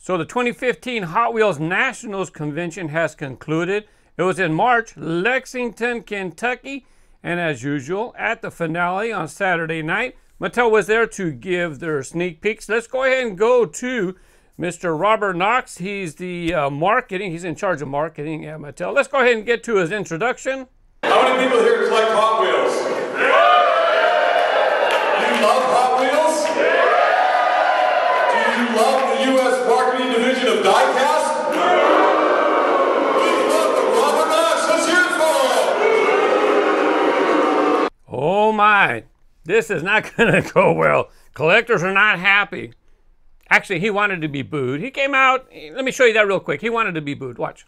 So the 2015 Hot Wheels Nationals Convention has concluded. It was in March, Lexington, Kentucky, and as usual, at the finale on Saturday night, Mattel was there to give their sneak peeks. Let's go ahead and go to Mr. Robert Knox. He's the marketing. He's in charge of marketing at Mattel. Let's go ahead and get to his introduction. How many people here collect Hot Wheels? Do you love Hot Wheels? Do you love the U.S. marketing division of Diecast? We love Robert Knox. Let's hear it for him. Oh my, this is not going to go well. Collectors are not happy. Actually, he wanted to be booed. He came out, let me show you that real quick. He wanted to be booed. Watch.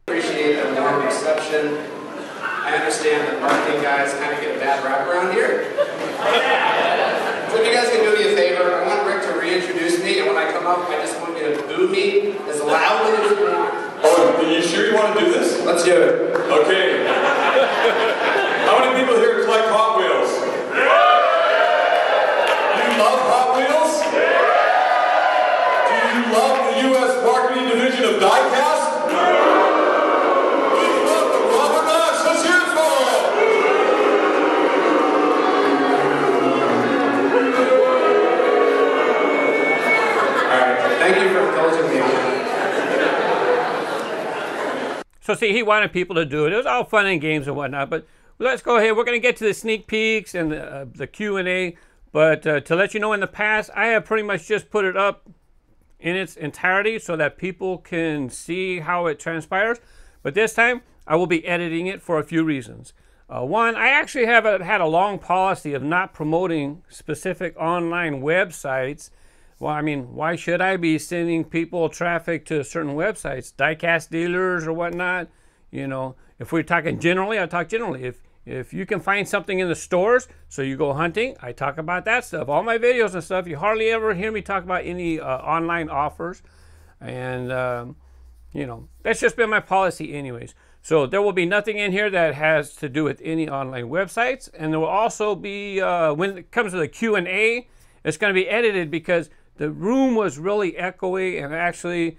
Appreciate the warm reception. I understand that marketing guys kind of get a bad rap around here. So if you guys can do me a favor, I want Rick to reintroduce me, and when I come up, I just want you to boo me as loudly as you want. Oh, are you sure you want to do this? Let's do it. Okay. How many people here collect Hot Wheels? Do you love Hot Wheels? Do you love the U.S. marketing division of Diecast? We love Robert Knox. Let's hear it for him. All right. Thank you for indulging me on that. So see, he wanted people to do it. It was all fun and games and whatnot, but let's go ahead. We're going to get to the sneak peeks and the Q&A, but to let you know, in the past, I have pretty much just put it up in its entirety so that people can see how it transpires. But this time, I will be editing it for a few reasons. One, I actually have had a long policy of not promoting specific online websites. Well, I mean, why should I be sending people traffic to certain websites, diecast dealers or whatnot? You know, if we're talking generally, I talk generally. If you can find something in the stores, so you go hunting, I talk about that stuff. All my videos and stuff, you hardly ever hear me talk about any online offers. And, you know, that's just been my policy anyways. So there will be nothing in here that has to do with any online websites. And there will also be, when it comes to the Q&A, it's going to be edited because the room was really echoey, and actually,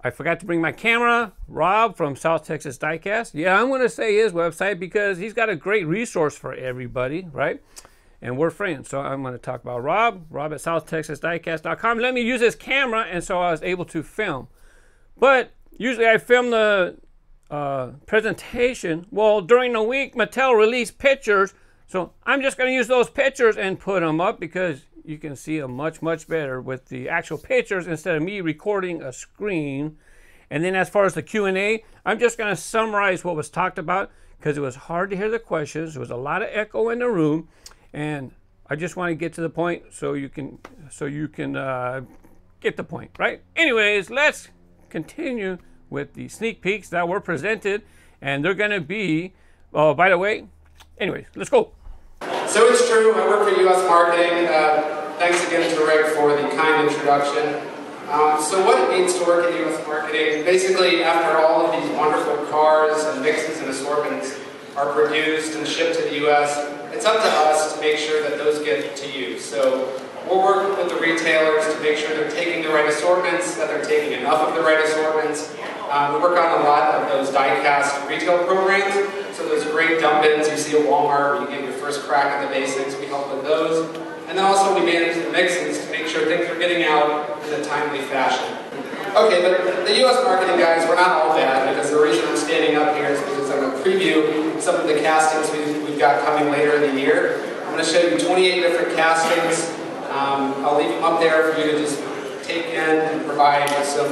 I forgot to bring my camera. Rob from South Texas Diecast. Yeah, I'm going to say his website because he's got a great resource for everybody, right? And we're friends, so I'm going to talk about Rob at southtexasdiecast.com. Let me use his camera, and so I was able to film. But usually I film the presentation. Well, during the week, Mattel released pictures, so I'm just going to use those pictures and put them up because you can see them much, much better with the actual pictures instead of me recording a screen. And then as far as the Q&A, I'm just going to summarize what was talked about because it was hard to hear the questions. There was a lot of echo in the room, and I just want to get to the point so you can get the point, right? Anyways, let's continue with the sneak peeks that were presented, and they're going to be, oh, by the way, anyways, let's go. So it's true, I work for U.S. Marketing. Thanks again to Rick for the kind introduction. So what it means to work in U.S. Marketing, basically after all of these wonderful cars and mixes and assortments are produced and shipped to the U.S., it's up to us to make sure that those get to you. So we're working with the retailers to make sure they're taking the right assortments, that they're taking enough of the right assortments. We work on a lot of those die-cast retail programs. So those great dump-ins you see at Walmart where you get your first crack at the basics, we help with those. And then also we manage the mixes to make sure things are getting out in a timely fashion. Okay, but the U.S. marketing guys, we're not all bad, because the reason I'm standing up here is because I'm going to preview some of the castings we've got coming later in the year. I'm going to show you 28 different castings. I'll leave them up there for you to just take in and provide some,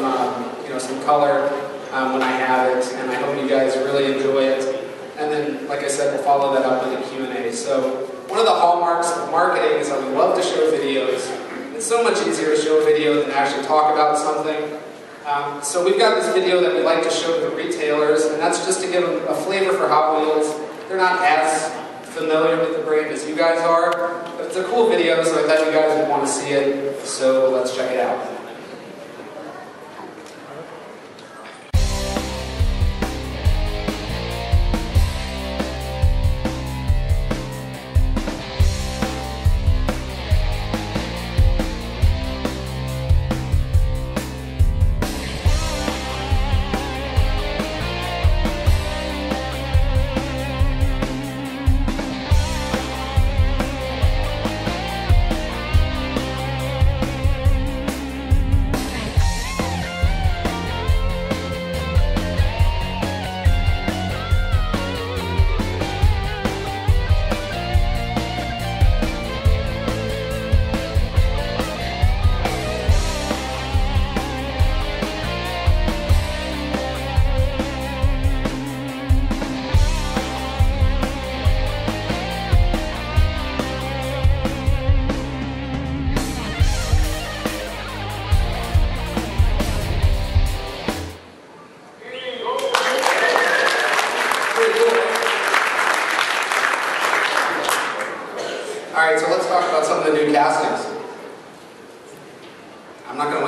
some color when I have it, and I hope you guys really enjoy it. And then, like I said, we'll follow that up with a Q&A. So one of the hallmarks of marketing is that we love to show videos. It's so much easier to show a video than actually talk about something. So we've got this video that we like to show to the retailers, and that's just to give them a flavor for Hot Wheels. They're not as familiar with the brand as you guys are, but it's a cool video, so I thought you guys would want to see it. So let's check it out.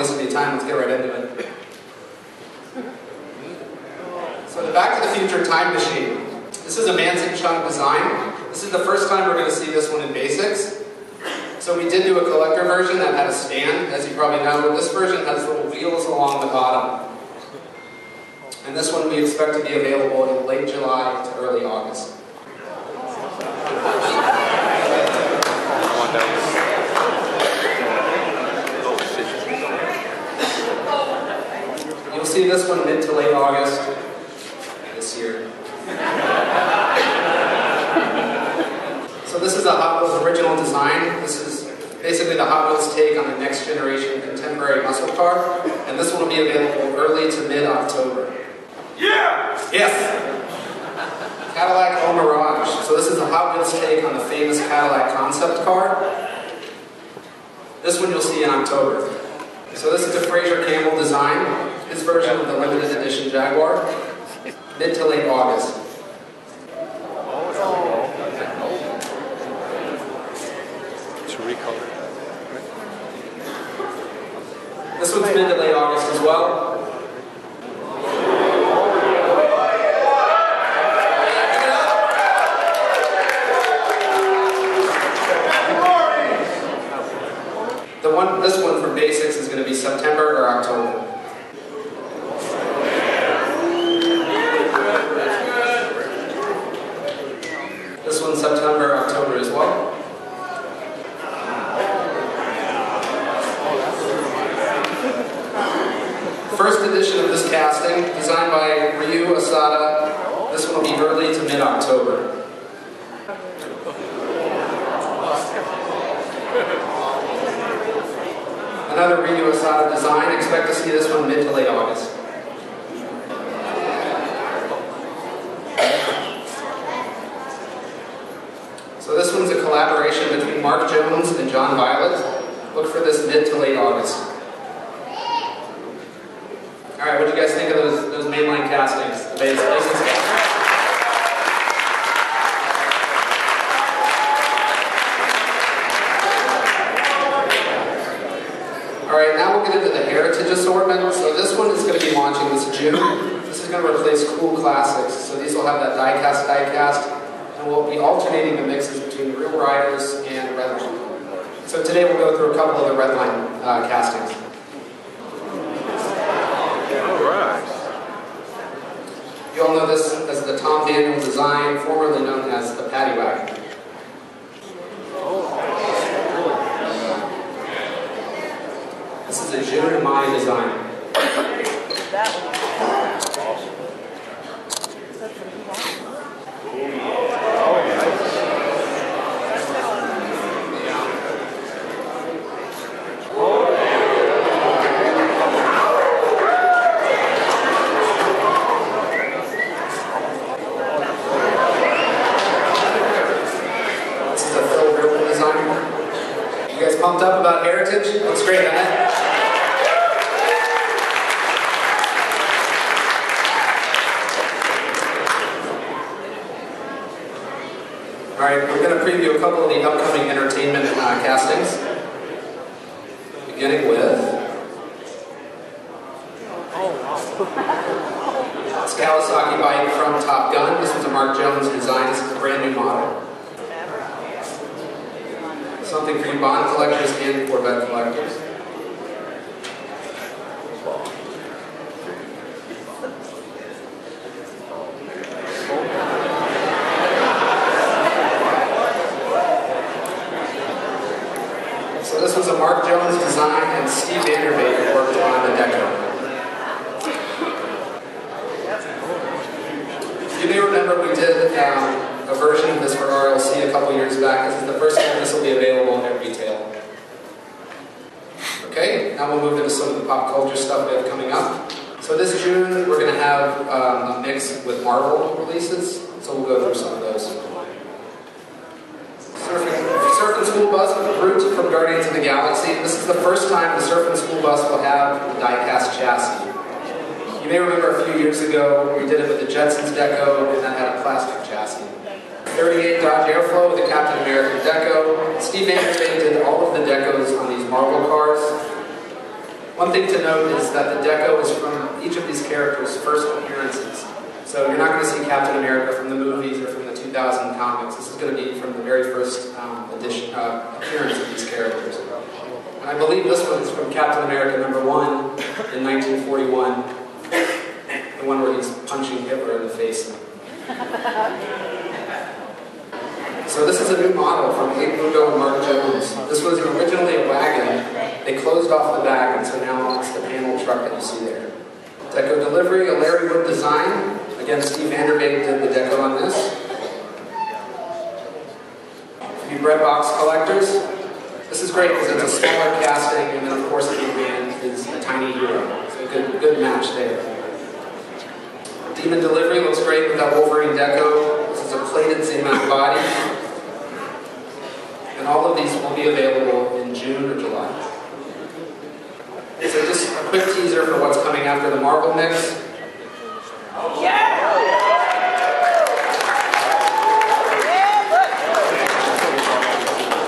wasting any time, let's get right into it. So the Back to the Future Time Machine. This is a Manson Chung design. This is the first time we're going to see this one in basics. So we did do a collector version that had a stand, as you probably know. This version has little wheels along the bottom. And this one we expect to be available in late July to early August. You'll see this one mid to late August this year. So this is a Hot Wheels original design. This is basically the Hot Wheels take on the next generation contemporary muscle car. And this one will be available early to mid-October. Yeah! Yes! Cadillac Mirage. So this is a Hot Wheels take on the famous Cadillac concept car. This one you'll see in October. So this is a Fraser Campbell design. His version of the limited edition Jaguar. Mid to late August. It's recolored. This one's mid to late August as well. This one for basics is going to be September or October. This one's September, October as well. First edition of this casting, designed by Ryu Asada. This one will be early to mid-October. Another Ryu Asada design. Expect to see this one mid to late August. So this one's a collaboration between Mark Jones and John Violet. Look for this mid to late August. Alright, what do you guys think of those mainline castings? The basics castings? Alright, now we'll get into the Heritage assortment. So this one is going to be launching this June. This is going to replace Cool Classics. So these will have that die-cast, and we'll be alternating the mixes between real riders and Redline. So today we'll go through a couple of the Redline castings. You all know this as the Tom Daniel design, formerly known as the Paddy Wagon. This is a June and Mai design. Pumped up about Heritage? Looks great, doesn't it? Alright, we're going to preview a couple of the upcoming entertainment castings. Beginning with this Kawasaki bike from Top Gun. This was a Mark Jones design. This is a brand new model. Something for you Bond collectors and Corvette collectors. So this was a Mark Jones design and Steve Vanderbeek worked on the deco. You may remember we did a version of this for RLC a couple years back. This is the first time this will be available at retail. Okay, now we'll move into some of the pop culture stuff we have coming up. So this June we're going to have a mix with Marvel releases, so we'll go through some of those. Surf and School Bus with Groot from Guardians of the Galaxy. This is the first time the Surf and School Bus will have the die-cast chassis. You may remember a few years ago we did it with the Jetsons deco and that had a plastic chassis. 38 Dodge Airflow with the Captain America deco. Steve Vanderbeek did all of the decos on these Marvel cars. One thing to note is that the deco is from each of these characters' first appearances. So you're not going to see Captain America from the movies or from the 2000 comics. This is going to be from the very first appearance of these characters. And I believe this one is from Captain America #1 in 1941, the one where he's punching Hitler in the face. So this is a new model from Abe Lugo and Mark Jones. This was originally a wagon. They closed off the back, and so now it's the panel truck that you see there. Deco delivery, a Larry Wood design. Again, Steve Vanderbeek did the deco on this. For you bread box collectors, this is great because it's a smaller casting, and then of course the big man is a tiny hero. So good match there. Demon delivery looks great with that Wolverine deco. This is a plated Z-mount body. And all of these will be available in June or July. So just a quick teaser for what's coming after the Marvel mix.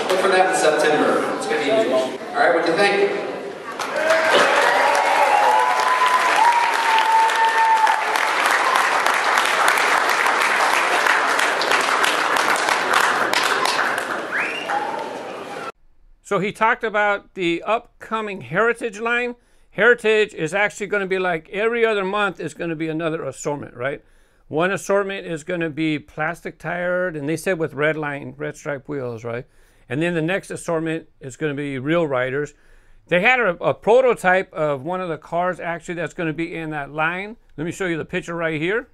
Look for that in September. It's going to be huge. All right, what do you think? So he talked about the upcoming Heritage line. Heritage is actually going to be like every other month is going to be another assortment, right? One assortment is going to be plastic tired, and they said with red stripe wheels, right? And then the next assortment is going to be real riders. They had a prototype of one of the cars actually that's going to be in that line. Let me show you the picture right here.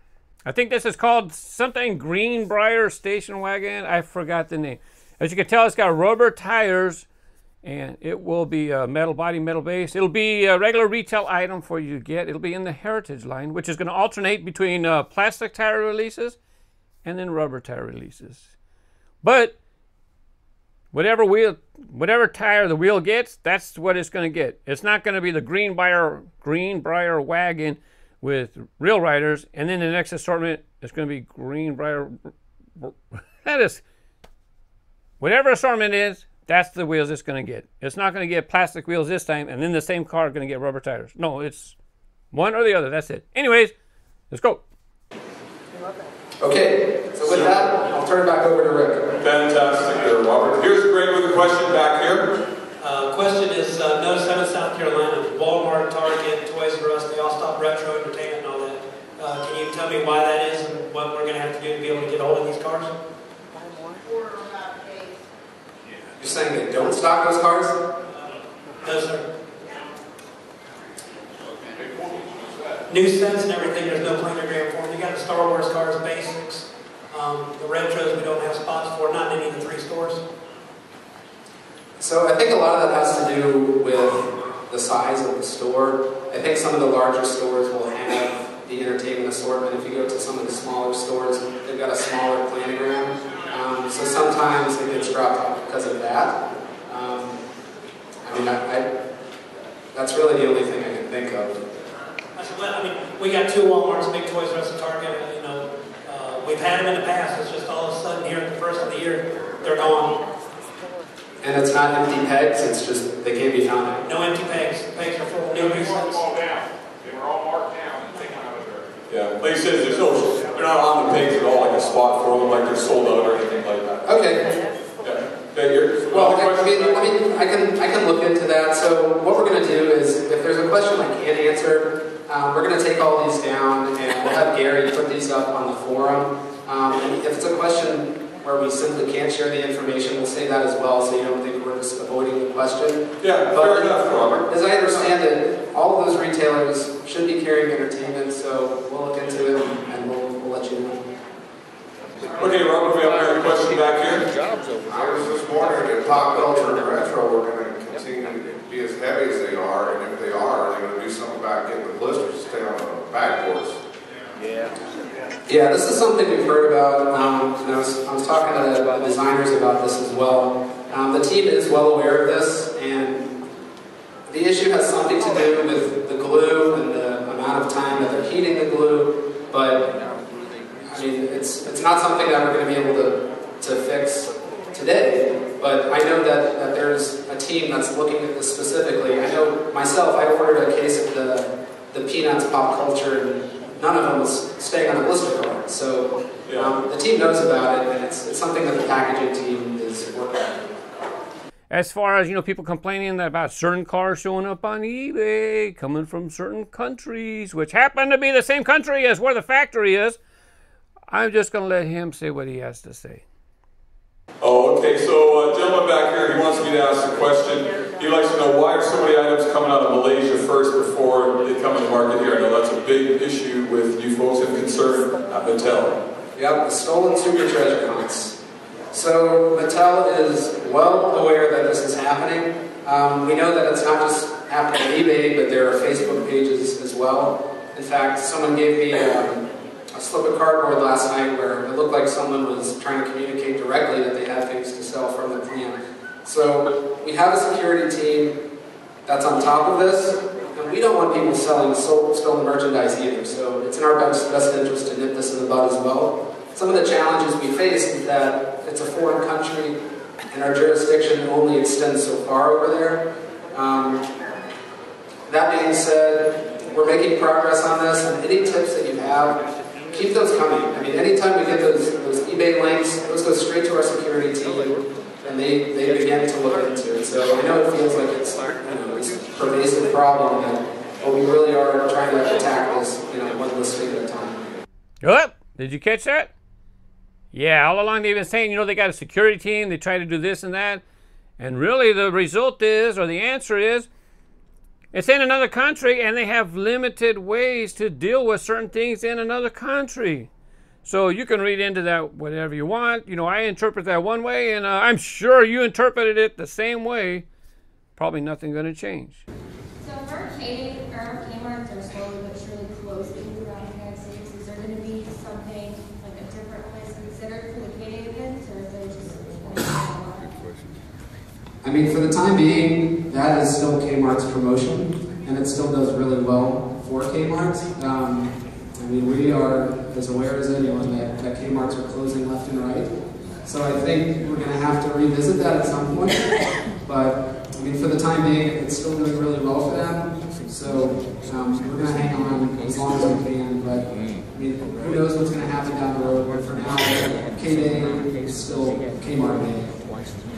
I think this is called something Greenbrier Station Wagon. I forgot the name. As you can tell, it's got rubber tires, and it will be a metal body, metal base. It'll be a regular retail item for you to get. It'll be in the Heritage line, which is going to alternate between plastic tire releases and then rubber tire releases. But whatever tire the wheel gets, that's what it's going to get. It's not going to be the Greenbrier wagon with real riders, and then the next assortment is going to be Greenbrier. That is, whatever assortment is, that's the wheels it's going to get. It's not going to get plastic wheels this time, and then the same car is going to get rubber tires. No, it's one or the other. That's it. Anyways, let's go. Okay, so with that, I'll turn it back over to Rick. Fantastic there, Robert. Here's Greg with a question back here. Question is, notice I'm in South Carolina, Walmart, Target, Toys R Us, they all stop retro entertainment and all that. Can you tell me why that is and what we're going to have to do to be able to get hold of these cars? You're saying they don't stock those cars? No, sir. New sets and everything, there's no planogram for them. You got the Star Wars cars, basics. The retros we don't have spots for, not in any of the 3 stores. So I think a lot of that has to do with the size of the store. I think some of the larger stores will have the entertainment assortment. If you go to some of the smaller stores, they've got a smaller planogram. So sometimes it gets dropped off because of that. That's really the only thing I can think of. We got 2 Walmarts, big Toys R Us and Target. We've had them in the past. It's just all of a sudden here at the first of the year, they're gone. And it's not empty pegs, it's just they can't be found. No empty pegs. The pegs are full of new resets. They were all marked down and taken out of there. Yeah, like you said, they're not on the pegs at all, like a spot for them, like they're sold out or anything like that. Okay. Yeah. Okay, well, I can look into that. So what we're going to do is, if there's a question I can't answer, we're going to take all these down and we'll have Gary put these up on the forum. And if it's a question where we simply can't share the information, we'll say that as well, so you don't think we're just avoiding the question. Yeah, fair enough, Robert. As I understand it, all of those retailers should be carrying entertainment, so we'll look into it and we'll let you know. Okay, Robert, we have another question back here. I was just wondering if Pop Culture and Retro were going to continue to be as heavy as they are, and if they are they going to do something about getting the blisters to stay on the backboards? Yeah, this is something we've heard about. I was talking to the designers about this as well. The team is well aware of this, and the issue has something to do with the glue and the amount of time that they're heating the glue, but I mean, it's not something that we're going to be able to fix today, but I know that there's a team that's looking at this specifically. I know myself, I ordered face it, the Peanuts pop culture, and none of them was staying on the blister card. So the team knows about it, and it's something that the packaging team is working on. As far as, people complaining about certain cars showing up on eBay, coming from certain countries, which happen to be the same country as where the factory is, I'm just going to let him say what he has to say. Oh, okay. So, gentleman back here, he wants me to ask a question. He likes to know, why are so many items coming out of Malaysia first before they come to the market here? I know that's a big issue with you folks and concern at Mattel. Yep, the stolen super treasure hunts. So Mattel is well aware that this is happening. We know that it's not just happening on eBay, but there are Facebook pages as well. In fact, someone gave me a slip of cardboard last night where it looked like someone was trying to communicate directly that they had things to sell from the plant. So we have a security team that's on top of this, and we don't want people selling stolen merchandise either. So it's in our best interest to nip this in the bud as well. Some of the challenges we face is that it's a foreign country and our jurisdiction only extends so far over there. That being said, we're making progress on this, and any tips that you have, keep those coming. I mean, anytime we get those eBay links, those go straight to our security team, and they begin to look into it. So I know it feels like it's this pervasive problem, but we really are trying to attack this one listing at a time. What? Did you catch that? Yeah, all along they've been saying, they got a security team, they try to do this and that. And really the result is, or the answer is, it's in another country and they have limited ways to deal with certain things in another country. So you can read into that whatever you want. I interpret that one way, and I'm sure you interpreted it the same way. Probably nothing going to change. So Kmarts are slowly but surely closing around the United States. Is there going to be something like a different place considered for the K-Day events, or is there just I mean, for the time being, that is still Kmart's promotion, and it still does really well for Kmart's. I mean, we are as aware as anyone that Kmart's are closing left and right. So I think we're going to have to revisit that at some point. But, I mean, for the time being, it's still doing really well for them. So we're going to hang on as long as we can. But, I mean, who knows what's going to happen down the road. But for now, K-Day is still Kmart Day.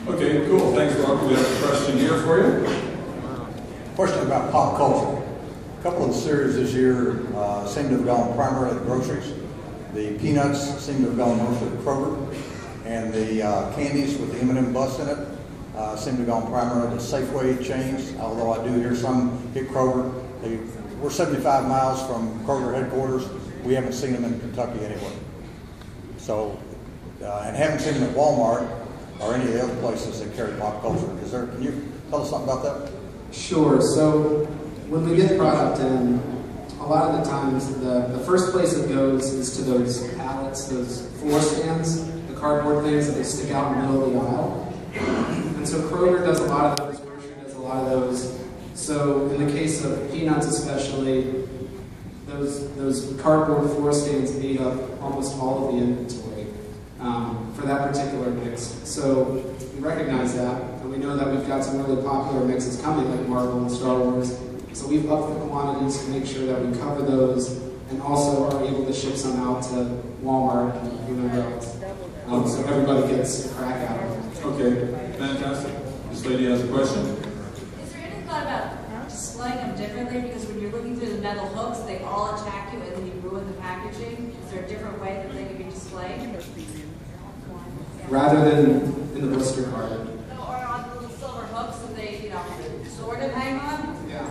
Okay, cool. Thanks, Robert. We have a question here for you. Question about pop culture. A couple of the series this year seem to have gone primarily to groceries. The peanuts seem to have gone mostly to Kroger, and the candies with the M&M bus in it seem to have gone primarily to Safeway chains, although I do hear some hit Kroger. We're 75 miles from Kroger headquarters. We haven't seen them in Kentucky anywhere. So, and haven't seen them at Walmart or any of the other places that carry pop culture. Can you tell us something about that? Sure. So when we get product in, a lot of the times the first place it goes is to those pallets, those floor stands, the cardboard things that they stick out in the middle of the aisle. And so Kroger does a lot of those, grocery does a lot of those. So in the case of peanuts especially, those cardboard floor stands ate up almost all of the inventory for that particular mix. So we recognize that, and we know that we've got some really popular mixes coming, like Marvel and Star Wars. So we've upped the quantities to make sure that we cover those, and also are able to ship some out to Walmart and whoever else. So everybody gets a crack out of it. Okay, fantastic. This lady has a question. Is there any thought about displaying them differently? Because when you're looking through the metal hooks, they all attack you and then you ruin the packaging. Is there a different way that they can be displayed? Rather than in the blister card. Or on the little silver hooks that they, sort of hang on? Yeah.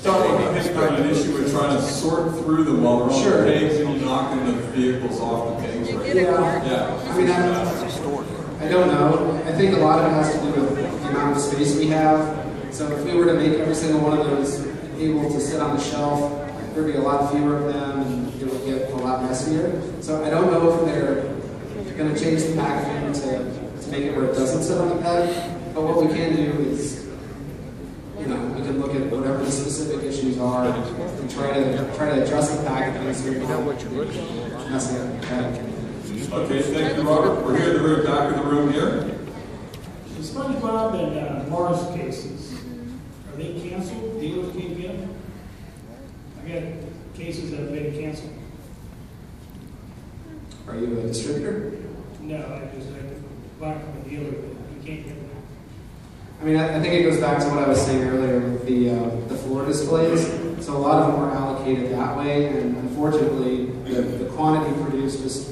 Talking about an issue with trying to sort through them while they're on Sure. the pegs and you're knocking the vehicles off the pegs. Right? Yeah. I mean, I don't know. I think a lot of it has to do with the amount of space we have. So if we were to make every single one of those able to sit on the shelf, there'd be a lot fewer of them, and it would get a lot messier. So I don't know if they're going to change the packaging to make it where it doesn't sit on the peg. But what we can do is, we can look at whatever the specific issues are and try to adjust the packaging so we don't mess it up. Okay, thank you, Robert. We're here at the very back of the room here. The SpongeBob and Mars cases, are Are they canceled? Dealers can't get them? I got cases that have been canceled. Are you a distributor? No, I buy from a dealer, but you can't get them. I mean, I think it goes back to what I was saying earlier with the floor displays. So a lot of them were allocated that way, and unfortunately, the quantity produced just,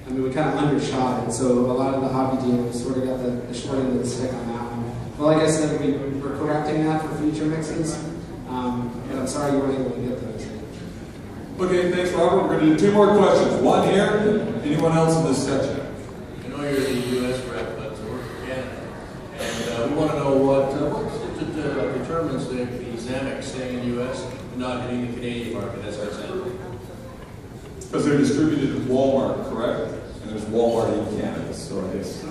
I mean, we kind of undershot it. So a lot of the hobby dealers sort of got the short end of the stick on that one. But like I said, we're correcting that for future mixes. But I'm sorry you weren't able to get those. Okay, thanks, Robert. We're going to do 2 more questions. One here, and anyone else in this section? I know you're the U.S. rep, but we're from Canada. And we want to know what determines the Xanax staying in the U.S. and not hitting the Canadian market, as I said. Because they're distributed at Walmart, correct? And there's Walmart in Canada, so I guess.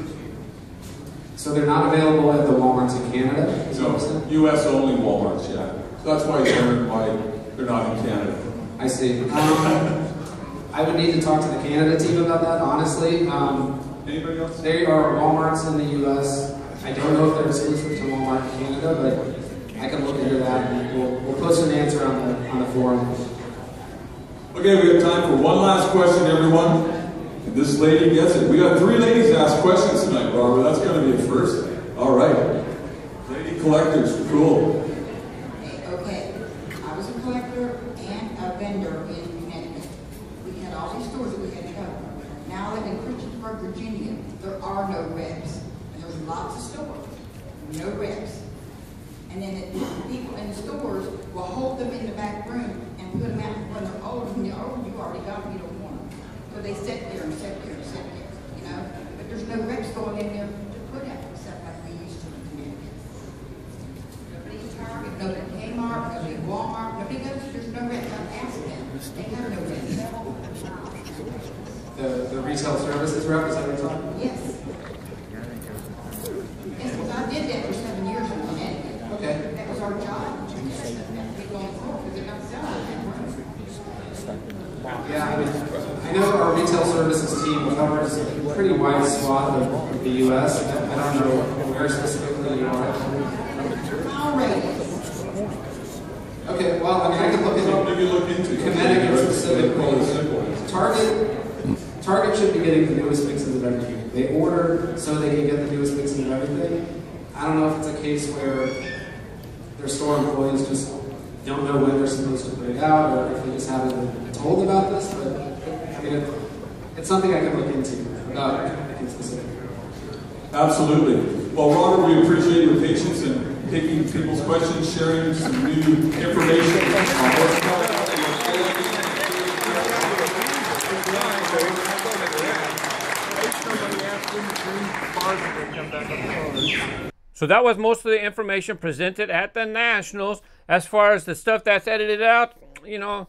So they're not available at the Walmarts in Canada? No, U.S. only Walmarts, yeah. So that's why you're wondering why they're not in Canada. I see. I would need to talk to the Canada team about that, honestly. Anybody else? There are Walmarts in the U.S. I don't know if they're exclusive to Walmart in Canada, but I can look into that, and we'll post an answer on the forum. Okay, we have time for one last question, everyone. And this lady gets it. We got 3 ladies to ask questions tonight, Barbara. That's going to be a first. All right. Lady collectors, cool. Okay, I was a collector and a vendor in Connecticut. We had all these stores that we had to cover. Now I live in Christiansburg, Virginia. There are no reps. And there's lots of stores, no reps. And then the people in the stores will hold them in the back room and put them out when they're old. When you're old, you already got them, you don't want them. So they sit there and sit there and sit there, you know. But there's no reps going in there to put out stuff like we used to in Connecticut. Nobody at Target, nobody at Kmart, nobody at Walmart, nobody goes, there's no reps. I'm asking them. They have no reps. The retail services rep, is that what you're talking about? Yes. Yes, because I did that for 7 years in Connecticut. Okay. That was our job. We're going forward because they're not selling that room. Yeah, I know our retail services team covers a pretty wide swath of the U.S. I don't know where specifically you are. Okay, well, I mean, I can look into Connecticut specifically. Target should be getting the newest mixes of everything. They order so they can get the newest mixes of everything. I don't know if it's a case where their store employees just don't know when they're supposed to put it out, or if they just haven't been told about this, but I mean, it's something I can look into without making specific. Absolutely. Well, Robert, we appreciate your patience and taking people's questions, sharing some new information on what's going on. So that was most of the information presented at the Nationals. As far as the stuff that's edited out, you know,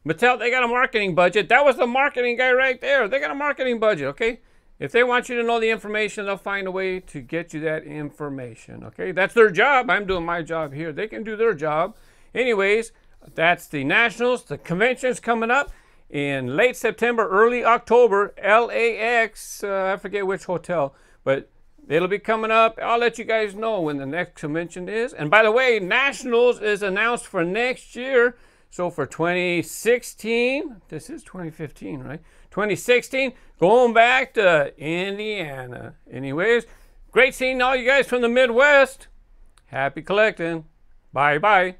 Mattel, they got a marketing budget. That was the marketing guy right there. They got a marketing budget, okay? If they want you to know the information, they'll find a way to get you that information, okay? That's their job. I'm doing my job here. They can do their job. Anyways, that's the Nationals. The convention's coming up in late September, early October. LAX, I forget which hotel, but it'll be coming up. I'll let you guys know when the next convention is. And by the way, Nationals is announced for next year. So for 2016, this is 2015, right? 2016, going back to Indiana. Anyways, great seeing all you guys from the Midwest. Happy collecting. Bye-bye.